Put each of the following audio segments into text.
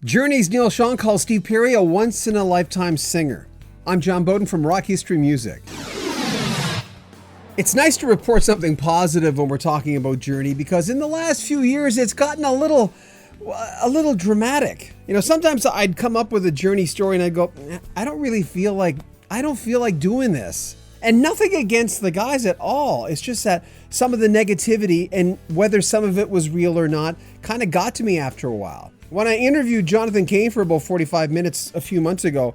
Journey's Neal Schon calls Steve Perry a once-in-a-lifetime singer. I'm John Bowden from Rock History Music. It's nice to report something positive when we're talking about Journey because in the last few years it's gotten a little dramatic. You know, sometimes I'd come up with a Journey story and I'd go, I don't feel like doing this. And nothing against the guys at all. It's just that some of the negativity, and whether some of it was real or not, kind of got to me after a while. When I interviewed Jonathan Cain for about 45 minutes a few months ago,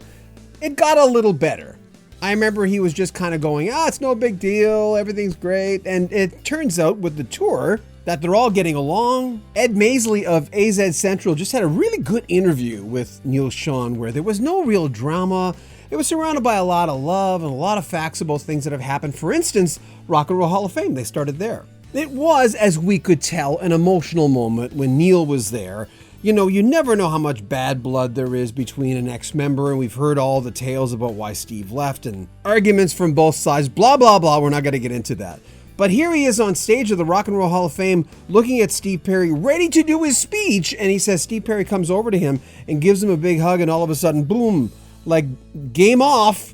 it got a little better. I remember he was just kind of going, it's no big deal, everything's great. And it turns out with the tour that they're all getting along. Ed Masley of AZ Central just had a really good interview with Neal Schon where there was no real drama. It was surrounded by a lot of love and a lot of facts about things that have happened. For instance, Rock and Roll Hall of Fame, they started there. It was, as we could tell, an emotional moment when Neal was there. You know, you never know how much bad blood there is between an ex-member, and we've heard all the tales about why Steve left and arguments from both sides, blah, blah, blah. We're not going to get into that. But here he is on stage of the Rock and Roll Hall of Fame looking at Steve Perry, ready to do his speech, and he says Steve Perry comes over to him and gives him a big hug, and all of a sudden, boom, like game off.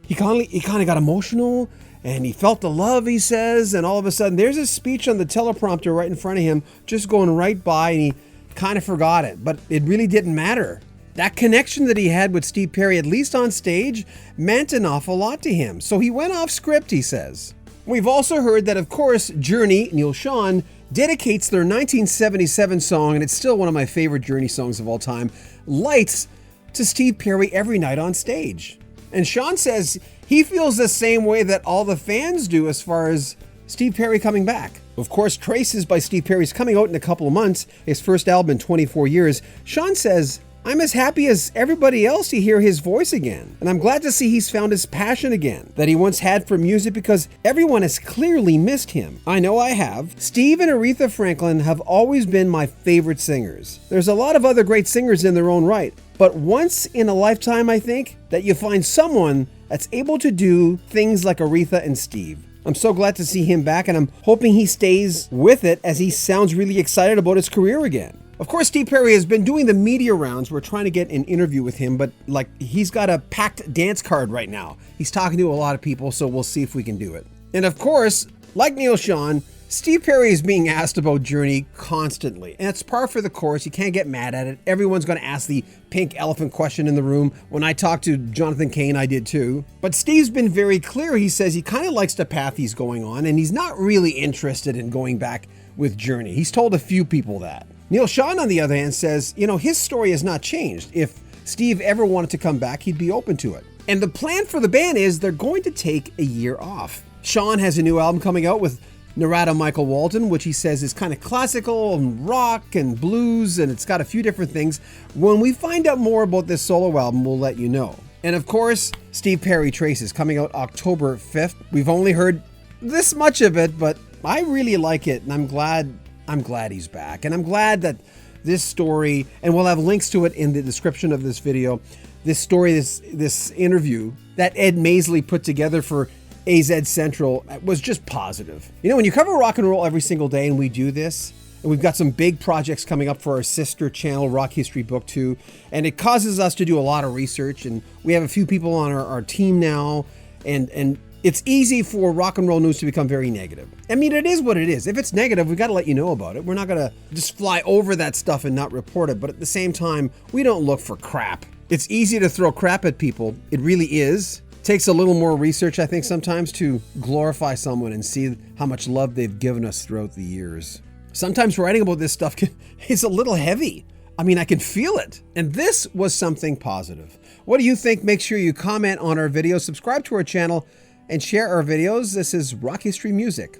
He kind of got emotional, and he felt the love, he says, and all of a sudden, there's his speech on the teleprompter right in front of him, just going right by, and he kind of forgot it, but it really didn't matter. That connection that he had with Steve Perry, at least on stage, meant an awful lot to him. So he went off script, he says. We've also heard that, of course, Journey, Neal Schon, dedicates their 1977 song, and it's still one of my favorite Journey songs of all time, Lights, to Steve Perry every night on stage. And Schon says he feels the same way that all the fans do as far as Steve Perry coming back. Of course, Traces by Steve Perry is coming out in a couple of months, his first album in 24 years. Schon says, I'm as happy as everybody else to hear his voice again. And I'm glad to see he's found his passion again that he once had for music because everyone has clearly missed him. I know I have. Steve and Aretha Franklin have always been my favorite singers. There's a lot of other great singers in their own right, but once in a lifetime, I think, that you find someone that's able to do things like Aretha and Steve. I'm so glad to see him back, and I'm hoping he stays with it as he sounds really excited about his career again. Of course, Steve Perry has been doing the media rounds. We're trying to get an interview with him, but he's got a packed dance card right now. He's talking to a lot of people, so we'll see if we can do it. And of course, like Neal Schon, Steve Perry is being asked about Journey constantly, and it's par for the course. You can't get mad at it. Everyone's going to ask the pink elephant question in the room. When I talked to Jonathan Cain, I did too. But Steve's been very clear. He says he kind of likes the path he's going on, and he's not really interested in going back with Journey. He's told a few people that. Neal Schon, on the other hand, says, his story has not changed. If Steve ever wanted to come back, he'd be open to it. And the plan for the band is they're going to take a year off. Schon has a new album coming out with Narada Michael Walton, which he says is kind of classical and rock and blues, and it's got a few different things. When we find out more about this solo album, we'll let you know. And of course, Steve Perry Traces coming out October 5th. We've only heard this much of it, but I really like it, and I'm glad he's back. And I'm glad that this story, and we'll have links to it in the description of this video, this story, this interview that Ed Masley put together for AZ Central was just positive. When you cover rock and roll every single day, and we do this, and we've got some big projects coming up for our sister channel, Rock History Book 2, and it causes us to do a lot of research, and we have a few people on our team now, and it's easy for rock and roll news to become very negative. I mean, it is what it is. If it's negative, we got to let you know about it. We're not going to just fly over that stuff and not report it, but at the same time, we don't look for crap. It's easy to throw crap at people. It really is. Takes a little more research, I think, sometimes to glorify someone and see how much love they've given us throughout the years. Sometimes writing about this stuff is a little heavy. I mean, I can feel it. And this was something positive. What do you think? Make sure you comment on our videos, subscribe to our channel, and share our videos. This is Rock History Music.